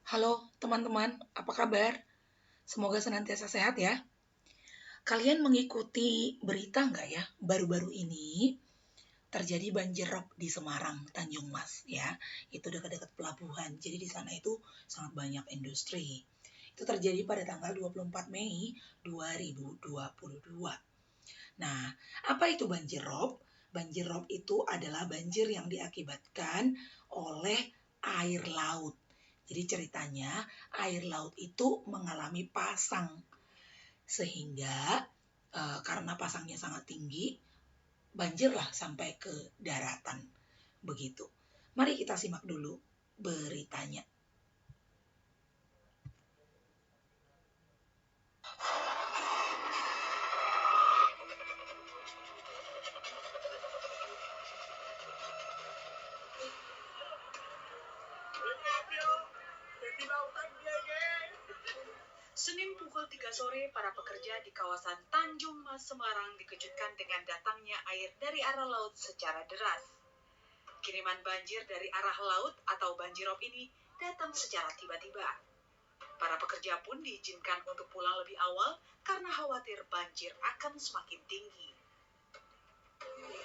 Halo teman-teman, apa kabar? Semoga senantiasa sehat ya. Kalian mengikuti berita nggak ya? Baru-baru ini terjadi banjir rob di Semarang, Tanjung Mas ya. Itu dekat-dekat pelabuhan. Jadi di sana itu sangat banyak industri. Itu terjadi pada tanggal 24 Mei 2022. Nah, apa itu banjir rob? Banjir rob itu adalah banjir yang diakibatkan oleh air laut. Jadi ceritanya air laut itu mengalami pasang sehingga karena pasangnya sangat tinggi, banjirlah sampai ke daratan. Begitu. Mari kita simak dulu beritanya. Senin pukul 3 sore, para pekerja di kawasan Tanjung Mas Semarang dikejutkan dengan datangnya air dari arah laut secara deras. Kiriman banjir dari arah laut atau banjirop ini datang secara tiba-tiba. Para pekerja pun diizinkan untuk pulang lebih awal karena khawatir banjir akan semakin tinggi.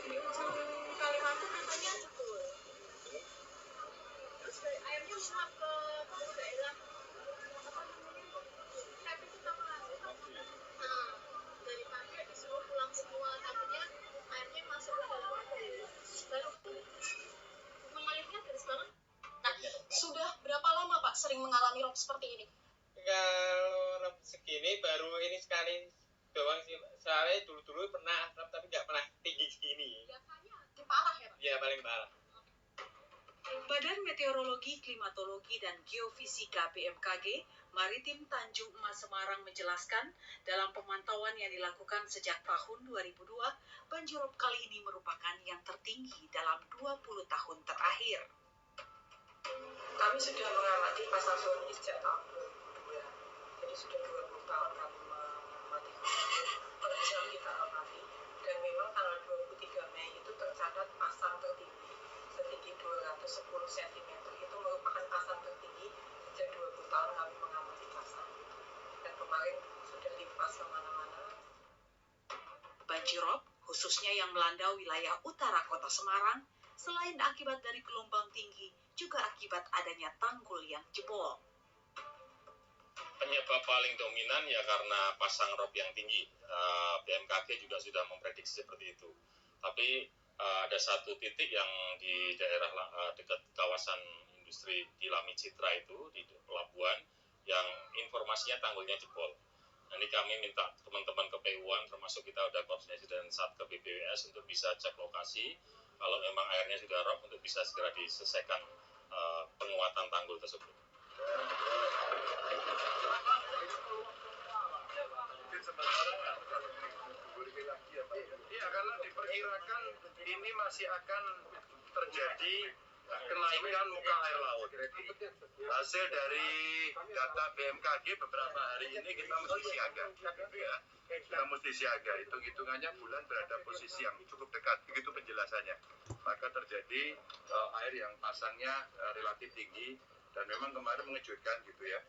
Di ujung Kalimantan katanya jebol. Terus airnya meluap ke daerah dari pagi disuruh pulang semua, takutnya airnya masuk ke dalam baru mengalirnya deras banget. Nah, sudah berapa lama Pak sering mengalami rob seperti ini? Kalau rob segini baru ini sekali doang sih. Soalnya dulu pernah rob tapi nggak pernah tinggi segini. Biasanya di parah ya Pak? Iya, paling parah. Badan Meteorologi, Klimatologi, dan Geofisika BMKG Maritim Tanjung Mas Semarang menjelaskan, dalam pemantauan yang dilakukan sejak tahun 2002, banjirop kali ini merupakan yang tertinggi dalam 20 tahun terakhir. Kami sudah mengamati pasang surut ini sejak tahun 2002, jadi sudah 20 tahun kami mengamati kondisi yang kita amati, dan memang tanggal 23 Mei itu tercatat pasang tertinggi setinggi 210 cm. Itu merupakan pasang tertinggi sejak 20 tahun kami mengamati pasang itu, dan kemarin sudah limpah kemana-mana. Banjirop, khususnya yang melanda wilayah utara kota Semarang, selain akibat dari gelombang tinggi, juga akibat adanya tanggul yang jebol. Penyebab paling dominan ya karena pasang rob yang tinggi. BMKG juga sudah memprediksi seperti itu. Tapi ada satu titik yang di daerah dekat kawasan industri di Lami Citra itu, di pelabuhan, yang informasinya tanggulnya jebol. Nanti kami minta teman-teman KPU-an, termasuk kita udah koordinasi dengan Satke BPWS untuk bisa cek lokasi. Kalau memang airnya sudah rob, untuk bisa segera diselesaikan penguatan tanggul tersebut. Iya, karena diperkirakan ini masih akan terjadi kenaikan muka air laut. Hasil dari data BMKG beberapa hari ini kita mesti siaga, gitu ya. Kita mesti siaga, hitung-hitungannya bulan berada posisi yang cukup dekat, begitu penjelasannya. Maka terjadi air yang pasangnya relatif tinggi, dan memang kemarin mengejutkan gitu ya.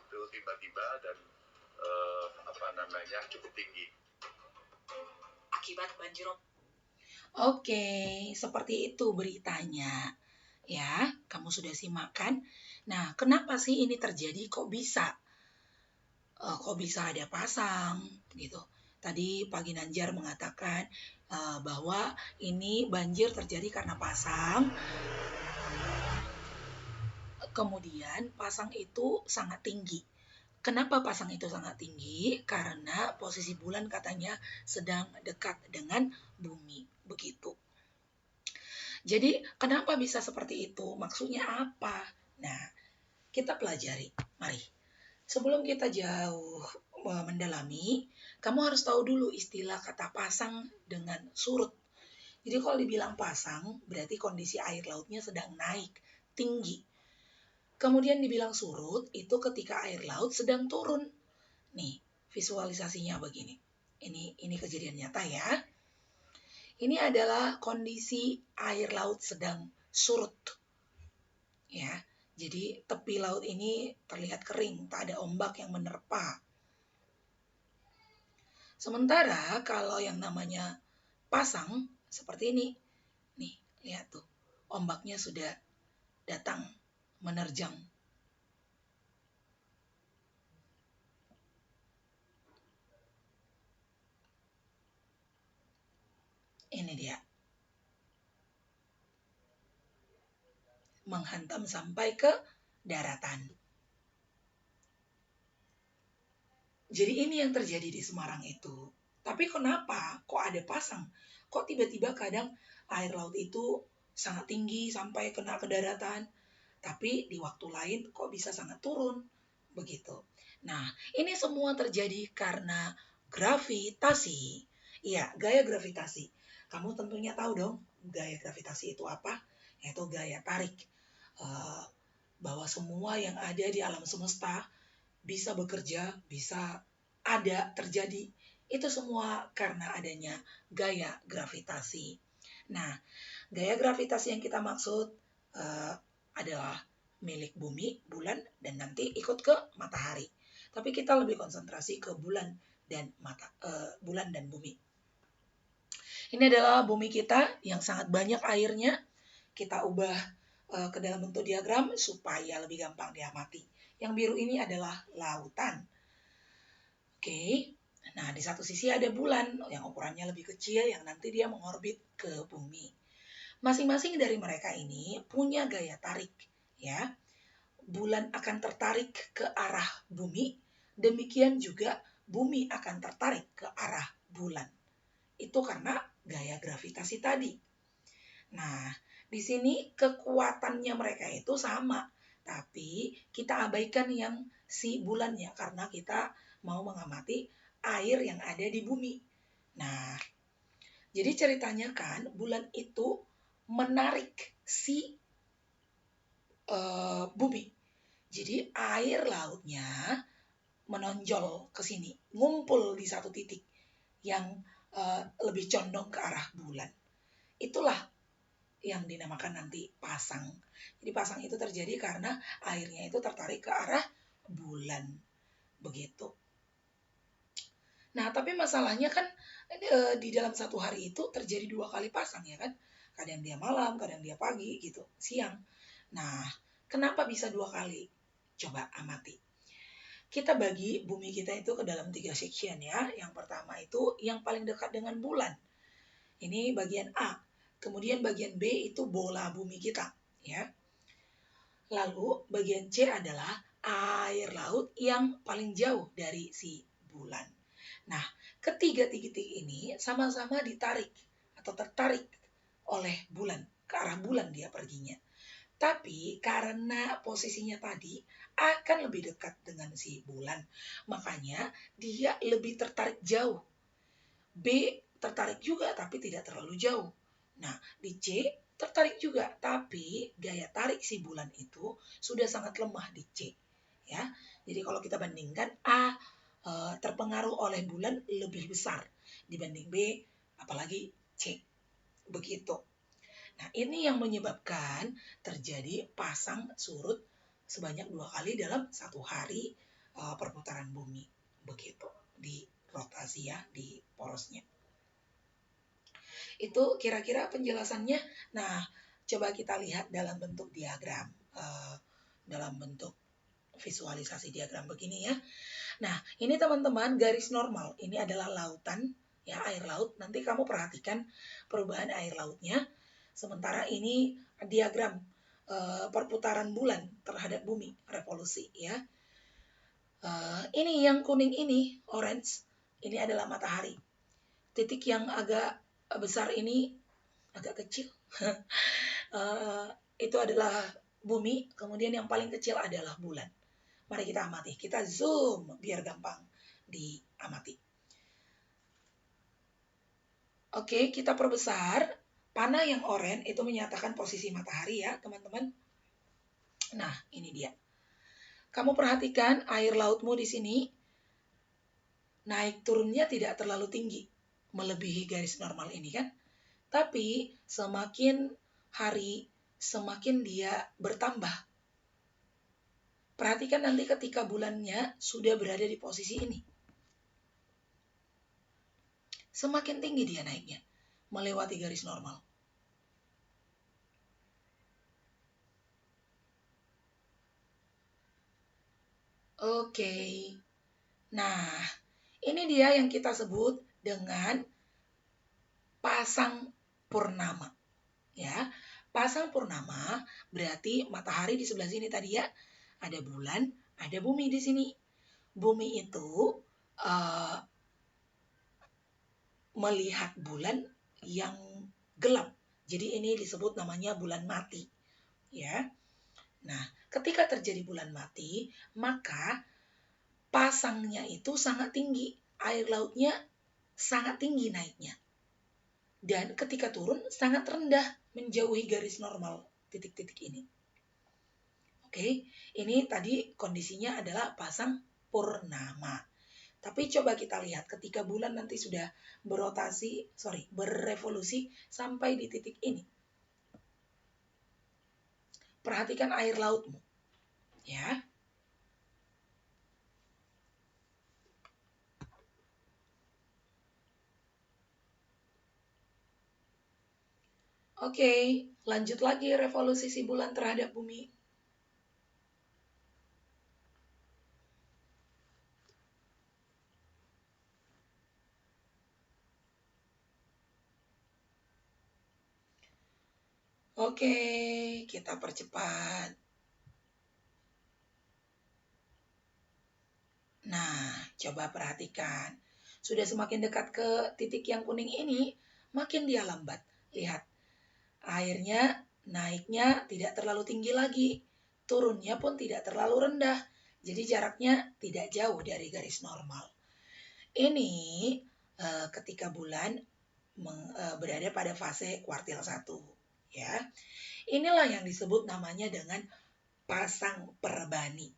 Itu tiba-tiba dan cukup tinggi. Akibat banjirop. Oke, seperti itu beritanya. Ya, kamu sudah simak kan? Nah, kenapa sih ini terjadi? Kok bisa? Kok bisa ada pasang gitu? Tadi Pak Ginanjar mengatakan bahwa ini banjir terjadi karena pasang. Kemudian pasang itu sangat tinggi. Kenapa pasang itu sangat tinggi? Karena posisi bulan katanya sedang dekat dengan bumi, begitu. Jadi kenapa bisa seperti itu? Maksudnya apa? Nah, kita pelajari. Mari. Sebelum kita jauh mendalami, kamu harus tahu dulu istilah kata pasang dengan surut. Jadi kalau dibilang pasang, berarti kondisi air lautnya sedang naik, tinggi. Kemudian dibilang surut, itu ketika air laut sedang turun. Nih, visualisasinya begini. Ini kejadian nyata ya. Ini adalah kondisi air laut sedang surut. Ya. Jadi tepi laut ini terlihat kering, tak ada ombak yang menerpa. Sementara kalau yang namanya pasang seperti ini, nih lihat tuh, ombaknya sudah datang menerjang. Ini dia, menghantam sampai ke daratan. Jadi ini yang terjadi di Semarang itu. Tapi kenapa kok ada pasang? Kok tiba-tiba kadang air laut itu sangat tinggi sampai kena ke daratan, tapi di waktu lain kok bisa sangat turun, begitu. Nah, ini semua terjadi karena gravitasi. Iya, gaya gravitasi. Kamu tentunya tahu dong, gaya gravitasi itu apa? Yaitu gaya tarik. Bahwa semua yang ada di alam semesta bisa bekerja, bisa ada, terjadi. Itu semua karena adanya gaya gravitasi. Nah, gaya gravitasi yang kita maksud adalah milik bumi, bulan, dan nanti ikut ke matahari. Tapi kita lebih konsentrasi ke bulan dan bulan dan bumi. Ini adalah bumi kita yang sangat banyak airnya. Kita ubah ke dalam bentuk diagram supaya lebih gampang diamati. Yang biru ini adalah lautan. Oke. Nah, di satu sisi ada bulan yang ukurannya lebih kecil yang nanti dia mengorbit ke bumi. Masing-masing dari mereka ini punya gaya tarik, ya. Bulan akan tertarik ke arah bumi, demikian juga bumi akan tertarik ke arah bulan. Itu karena gaya gravitasi tadi. Nah, di sini kekuatannya mereka itu sama, tapi kita abaikan yang si bulannya karena kita mau mengamati air yang ada di bumi. Nah, jadi ceritanya kan bulan itu menarik si bumi. Jadi air lautnya menonjol ke sini, ngumpul di satu titik yang lebih condong ke arah bulan. Itulah yang dinamakan nanti pasang. Jadi pasang itu terjadi karena airnya itu tertarik ke arah bulan. Begitu. Nah, tapi masalahnya kan di dalam satu hari itu terjadi 2 kali pasang, ya kan? Kadang dia malam, kadang dia pagi gitu, siang. Nah, kenapa bisa 2 kali? Coba amati. Kita bagi bumi kita itu ke dalam 3 section, ya. Yang pertama itu yang paling dekat dengan bulan. Ini bagian A. Kemudian bagian B itu bola bumi kita, ya. Lalu bagian C adalah air laut yang paling jauh dari si bulan. Nah, ketiga titik ini sama-sama ditarik atau tertarik oleh bulan, ke arah bulan dia perginya. Tapi karena posisinya tadi akan lebih dekat dengan si bulan, makanya dia lebih tertarik jauh. B tertarik juga tapi tidak terlalu jauh. Nah, di C tertarik juga, tapi gaya tarik si bulan itu sudah sangat lemah di C. Ya, jadi kalau kita bandingkan A terpengaruh oleh bulan lebih besar dibanding B, apalagi C. Begitu. Nah, ini yang menyebabkan terjadi pasang surut sebanyak 2 kali dalam satu hari perputaran bumi. Begitu, di rotasi ya, di porosnya. Itu kira-kira penjelasannya. Nah, coba kita lihat dalam bentuk diagram, dalam bentuk visualisasi diagram begini ya. Nah, ini teman-teman garis normal. Ini adalah lautan, ya, air laut. Nanti kamu perhatikan perubahan air lautnya. Sementara ini diagram perputaran bulan terhadap bumi, revolusi ya. Ini yang kuning ini, orange, ini adalah matahari. Titik yang agak besar ini agak kecil. Itu adalah bumi, kemudian yang paling kecil adalah bulan. Mari kita amati, kita zoom biar gampang diamati. Oke, kita perbesar. Panah yang oranye itu menyatakan posisi matahari ya, teman-teman. Nah, ini dia. Kamu perhatikan air lautmu di sini naik turunnya tidak terlalu tinggi, melebihi garis normal ini kan. Tapi semakin hari semakin dia bertambah. Perhatikan nanti ketika bulannya sudah berada di posisi ini. Semakin tinggi dia naiknya, melewati garis normal. Oke. Nah, ini dia yang kita sebut dengan pasang purnama. Ya, pasang purnama berarti matahari di sebelah sini tadi ya. Ada bulan, ada bumi di sini. Bumi itu melihat bulan yang gelap. Jadi ini disebut namanya bulan mati. Ya. Nah, ketika terjadi bulan mati, maka pasangnya itu sangat tinggi. Air lautnya sangat tinggi naiknya. Dan ketika turun sangat rendah menjauhi garis normal titik-titik ini. Oke, ini tadi kondisinya adalah pasang purnama. Tapi coba kita lihat ketika bulan nanti sudah berevolusi sampai di titik ini. Perhatikan air lautmu. Ya. Oke, lanjut lagi revolusi si bulan terhadap bumi. Oke, kita percepat. Nah, coba perhatikan. Sudah semakin dekat ke titik yang kuning ini, makin dia lambat. Lihat, airnya naiknya tidak terlalu tinggi lagi. Turunnya pun tidak terlalu rendah. Jadi jaraknya tidak jauh dari garis normal. Ini ketika bulan berada pada fase kuartil 1. Ya. Inilah yang disebut namanya dengan pasang perbani.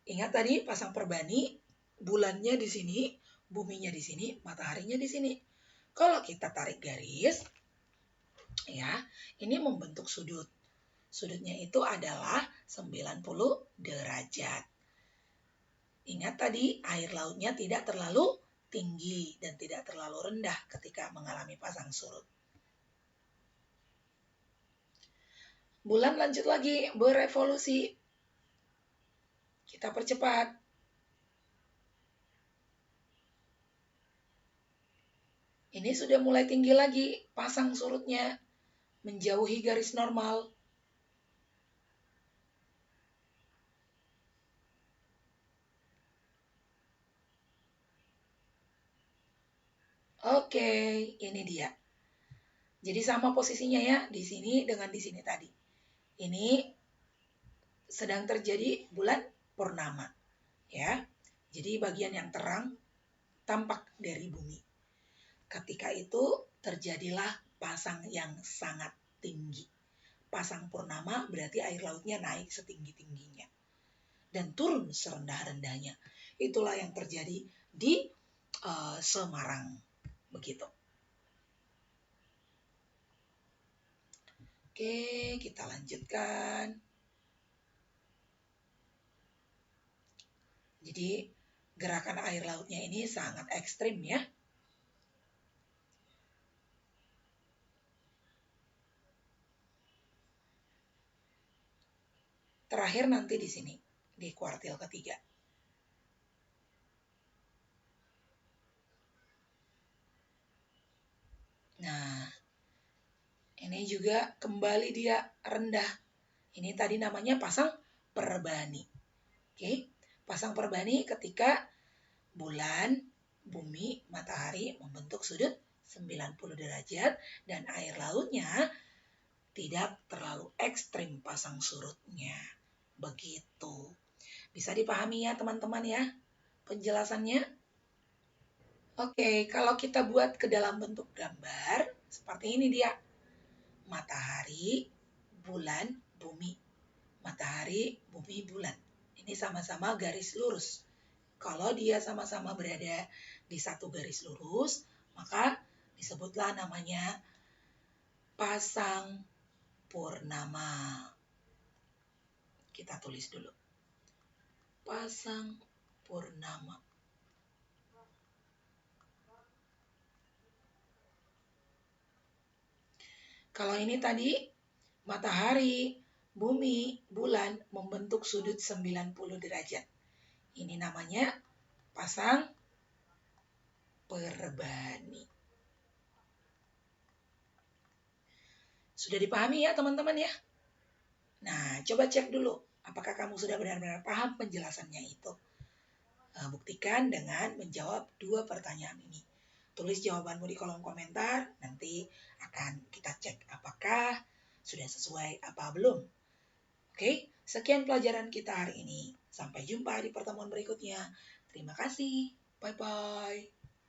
Ingat tadi pasang perbani, bulannya di sini, buminya di sini, mataharinya di sini. Kalau kita tarik garis, ya, ini membentuk sudut. Sudutnya itu adalah 90 derajat. Ingat tadi air lautnya tidak terlalu tinggi dan tidak terlalu rendah ketika mengalami pasang surut. Bulan lanjut lagi berevolusi. Kita percepat. Ini sudah mulai tinggi lagi pasang surutnya, menjauhi garis normal. Oke, ini dia. Jadi sama posisinya ya, di sini dengan di sini tadi. Ini sedang terjadi bulan purnama. Ya. Jadi bagian yang terang tampak dari bumi. Ketika itu terjadilah pasang yang sangat tinggi. Pasang purnama berarti air lautnya naik setinggi-tingginya. Dan turun serendah-rendahnya. Itulah yang terjadi di Semarang. Begitu. Oke, kita lanjutkan. Jadi gerakan air lautnya ini sangat ekstrim ya. Terakhir nanti di sini, di kuartil ketiga. Nah, ini juga kembali dia rendah. Ini tadi namanya pasang perbani. Oke, pasang perbani ketika bulan, bumi, matahari membentuk sudut 90 derajat dan air lautnya tidak terlalu ekstrim pasang surutnya. Begitu. Bisa dipahami ya teman-teman ya penjelasannya? Oke, kalau kita buat ke dalam bentuk gambar, seperti ini dia. Matahari, bulan, bumi. Matahari, bumi, bulan. Ini sama-sama garis lurus. Kalau dia sama-sama berada di satu garis lurus, maka disebutlah namanya pasang purnama. Kita tulis dulu. pasang purnama. Kalau ini tadi matahari, bumi, bulan membentuk sudut 90 derajat. Ini namanya pasang perbani. Sudah dipahami ya teman-teman ya? Nah, coba cek dulu apakah kamu sudah benar-benar paham penjelasannya itu. Buktikan dengan menjawab 2 pertanyaan ini. Tulis jawabanmu di kolom komentar, nanti akan kita cek apakah sudah sesuai apa belum. Oke, sekian pelajaran kita hari ini. Sampai jumpa di pertemuan berikutnya. Terima kasih. Bye-bye.